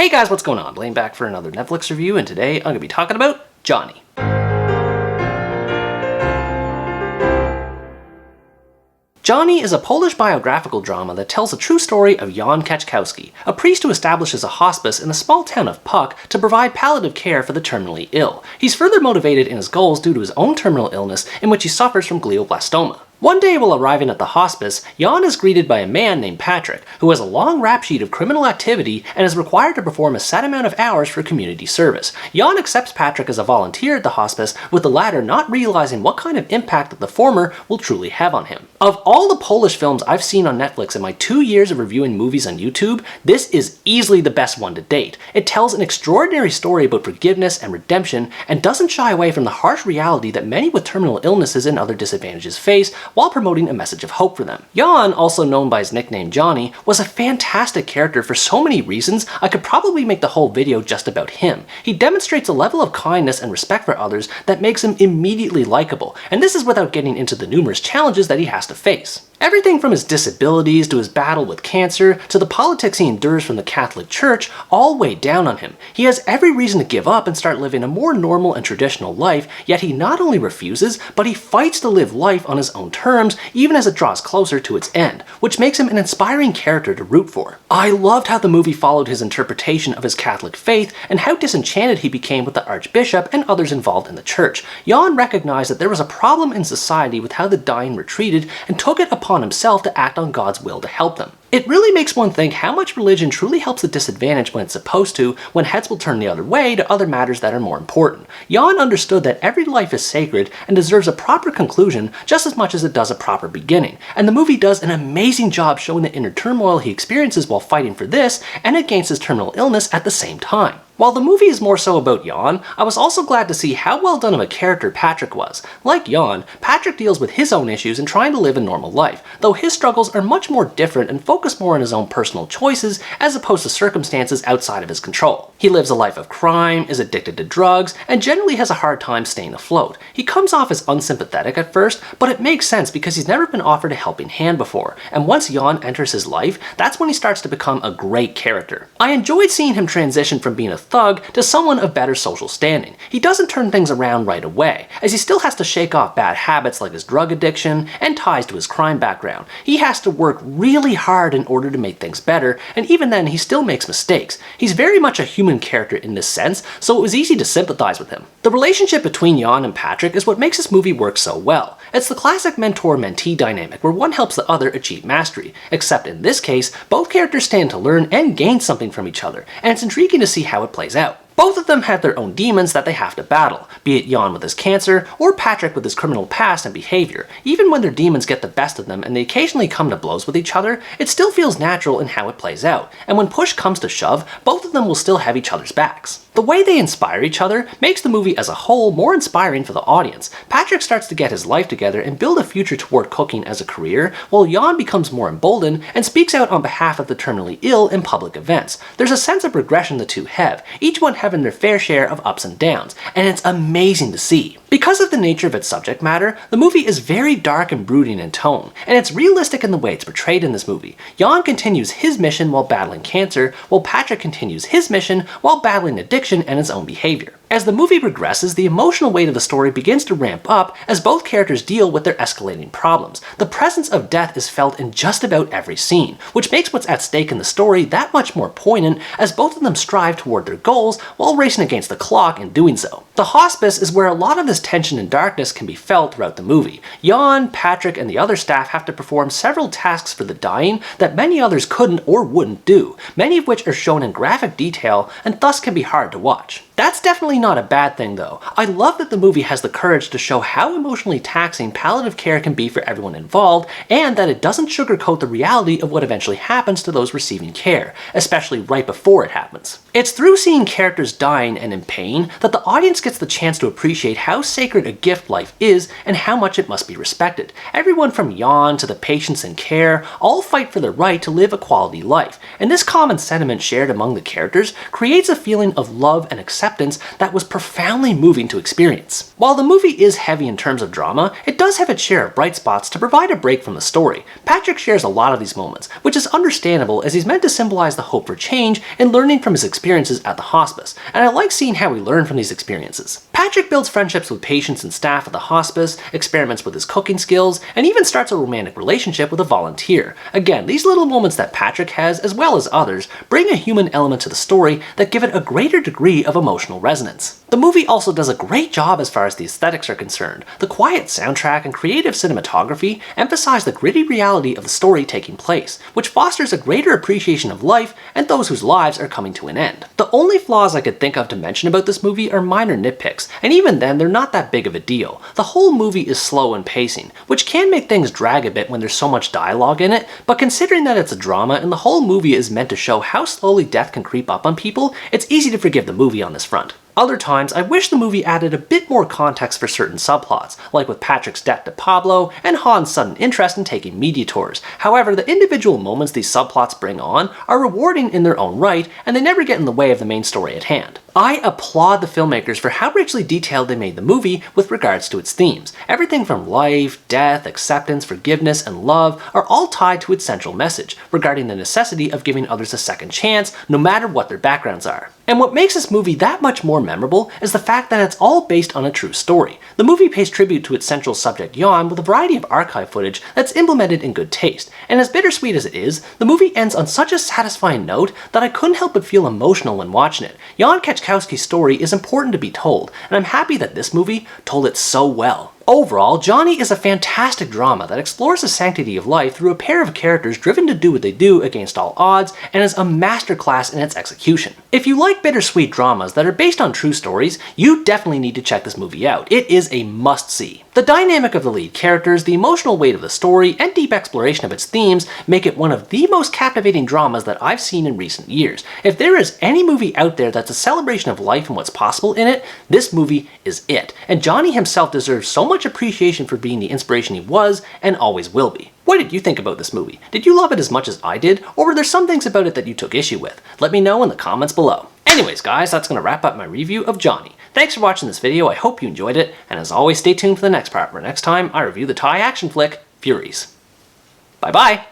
Hey guys, what's going on? Blaine back for another Netflix review, and today I'm going to be talking about Johnny. Johnny is a Polish biographical drama that tells the true story of Jan Kaczkowski, a priest who establishes a hospice in the small town of Puck to provide palliative care for the terminally ill. He's further motivated in his goals due to his own terminal illness in which he suffers from glioblastoma. One day while arriving at the hospice, Jan is greeted by a man named Patryk, who has a long rap sheet of criminal activity and is required to perform a set amount of hours for community service. Jan accepts Patryk as a volunteer at the hospice, with the latter not realizing what kind of impact that the former will truly have on him. Of all the Polish films I've seen on Netflix in my 2 years of reviewing movies on YouTube, this is easily the best one to date. It tells an extraordinary story about forgiveness and redemption, and doesn't shy away from the harsh reality that many with terminal illnesses and other disadvantages face, while promoting a message of hope for them. Jan, also known by his nickname Johnny, was a fantastic character for so many reasons I could probably make the whole video just about him. He demonstrates a level of kindness and respect for others that makes him immediately likable, and this is without getting into the numerous challenges that he has to face. Everything from his disabilities to his battle with cancer to the politics he endures from the Catholic Church all weigh down on him. He has every reason to give up and start living a more normal and traditional life, yet he not only refuses, but he fights to live life on his own terms even as it draws closer to its end, which makes him an inspiring character to root for. I loved how the movie followed his interpretation of his Catholic faith and how disenchanted he became with the Archbishop and others involved in the church. Jan recognized that there was a problem in society with how the dying were treated and took it upon himself to act on God's will to help them. It really makes one think how much religion truly helps the disadvantaged when it's supposed to, when heads will turn the other way to other matters that are more important. Jan understood that every life is sacred and deserves a proper conclusion just as much as it does a proper beginning, and the movie does an amazing job showing the inner turmoil he experiences while fighting for this and against his terminal illness at the same time. While the movie is more so about Jan, I was also glad to see how well done of a character Patryk was. Like Jan, Patryk deals with his own issues in trying to live a normal life, though his struggles are much more different and focus more on his own personal choices as opposed to circumstances outside of his control. He lives a life of crime, is addicted to drugs, and generally has a hard time staying afloat. He comes off as unsympathetic at first, but it makes sense because he's never been offered a helping hand before, and once Jan enters his life, that's when he starts to become a great character. I enjoyed seeing him transition from being a thug to someone of better social standing. He doesn't turn things around right away, as he still has to shake off bad habits like his drug addiction and ties to his crime background. He has to work really hard in order to make things better, and even then he still makes mistakes. He's very much a human character in this sense, so it was easy to sympathize with him. The relationship between Jan and Patryk is what makes this movie work so well. It's the classic mentor-mentee dynamic where one helps the other achieve mastery, except in this case, both characters stand to learn and gain something from each other, and it's intriguing to see how it plays out. Both of them have their own demons that they have to battle, be it Jan with his cancer or Patryk with his criminal past and behavior. Even when their demons get the best of them and they occasionally come to blows with each other, it still feels natural in how it plays out, and when push comes to shove, both of them will still have each other's backs. The way they inspire each other makes the movie as a whole more inspiring for the audience. Patryk starts to get his life together and build a future toward cooking as a career, while Jan becomes more emboldened and speaks out on behalf of the terminally ill in public events. There's a sense of progression the two have, each one having their fair share of ups and downs, and it's amazing to see. Because of the nature of its subject matter, the movie is very dark and brooding in tone, and it's realistic in the way it's portrayed in this movie. Jan continues his mission while battling cancer, while Patryk continues his mission while battling addiction and his own behavior. As the movie progresses, the emotional weight of the story begins to ramp up as both characters deal with their escalating problems. The presence of death is felt in just about every scene, which makes what's at stake in the story that much more poignant as both of them strive toward their goals while racing against the clock in doing so. The hospice is where a lot of this tension and darkness can be felt throughout the movie. Jan, Patryk, and the other staff have to perform several tasks for the dying that many others couldn't or wouldn't do, many of which are shown in graphic detail and thus can be hard to watch. That's definitely not a bad thing though. I love that the movie has the courage to show how emotionally taxing palliative care can be for everyone involved, and that it doesn't sugarcoat the reality of what eventually happens to those receiving care, especially right before it happens. It's through seeing characters dying and in pain that the audience gets the chance to appreciate how sacred a gift life is and how much it must be respected. Everyone from Jan to the patients in care all fight for the right to live a quality life, and this common sentiment shared among the characters creates a feeling of love and acceptance that that was profoundly moving to experience. While the movie is heavy in terms of drama, it does have its share of bright spots to provide a break from the story. Patryk shares a lot of these moments, which is understandable as he's meant to symbolize the hope for change and learning from his experiences at the hospice, and I like seeing how he learned from these experiences. Patryk builds friendships with patients and staff at the hospice, experiments with his cooking skills, and even starts a romantic relationship with a volunteer. Again, these little moments that Patryk has, as well as others, bring a human element to the story that give it a greater degree of emotional resonance. The movie also does a great job as far as the aesthetics are concerned. The quiet soundtrack and creative cinematography emphasize the gritty reality of the story taking place, which fosters a greater appreciation of life and those whose lives are coming to an end. The only flaws I could think of to mention about this movie are minor nitpicks, and even then they're not that big of a deal. The whole movie is slow in pacing, which can make things drag a bit when there's so much dialogue in it, but considering that it's a drama and the whole movie is meant to show how slowly death can creep up on people, it's easy to forgive the movie on this front. Other times, I wish the movie added a bit more context for certain subplots, like with Patryk's debt to Pablo and Han's sudden interest in taking media tours. However, the individual moments these subplots bring on are rewarding in their own right, and they never get in the way of the main story at hand. I applaud the filmmakers for how richly detailed they made the movie with regards to its themes. Everything from life, death, acceptance, forgiveness, and love are all tied to its central message regarding the necessity of giving others a second chance, no matter what their backgrounds are. And what makes this movie that much more memorable is the fact that it's all based on a true story. The movie pays tribute to its central subject Jan with a variety of archive footage that's implemented in good taste, and as bittersweet as it is, the movie ends on such a satisfying note that I couldn't help but feel emotional when watching it. Jan Keczkowski's story is important to be told, and I'm happy that this movie told it so well. Overall, Johnny is a fantastic drama that explores the sanctity of life through a pair of characters driven to do what they do against all odds, and is a masterclass in its execution. If you like bittersweet dramas that are based on true stories, you definitely need to check this movie out. It is a must-see. The dynamic of the lead characters, the emotional weight of the story, and deep exploration of its themes make it one of the most captivating dramas that I've seen in recent years. If there is any movie out there that's a celebration of life and what's possible in it, this movie is it. And Johnny himself deserves so much appreciation for being the inspiration he was and always will be. What did you think about this movie? Did you love it as much as I did, or were there some things about it that you took issue with? Let me know in the comments below. Anyways guys, that's going to wrap up my review of Johnny. Thanks for watching this video, I hope you enjoyed it, and as always stay tuned for the next part where next time I review the Thai action flick, Furies. Bye bye!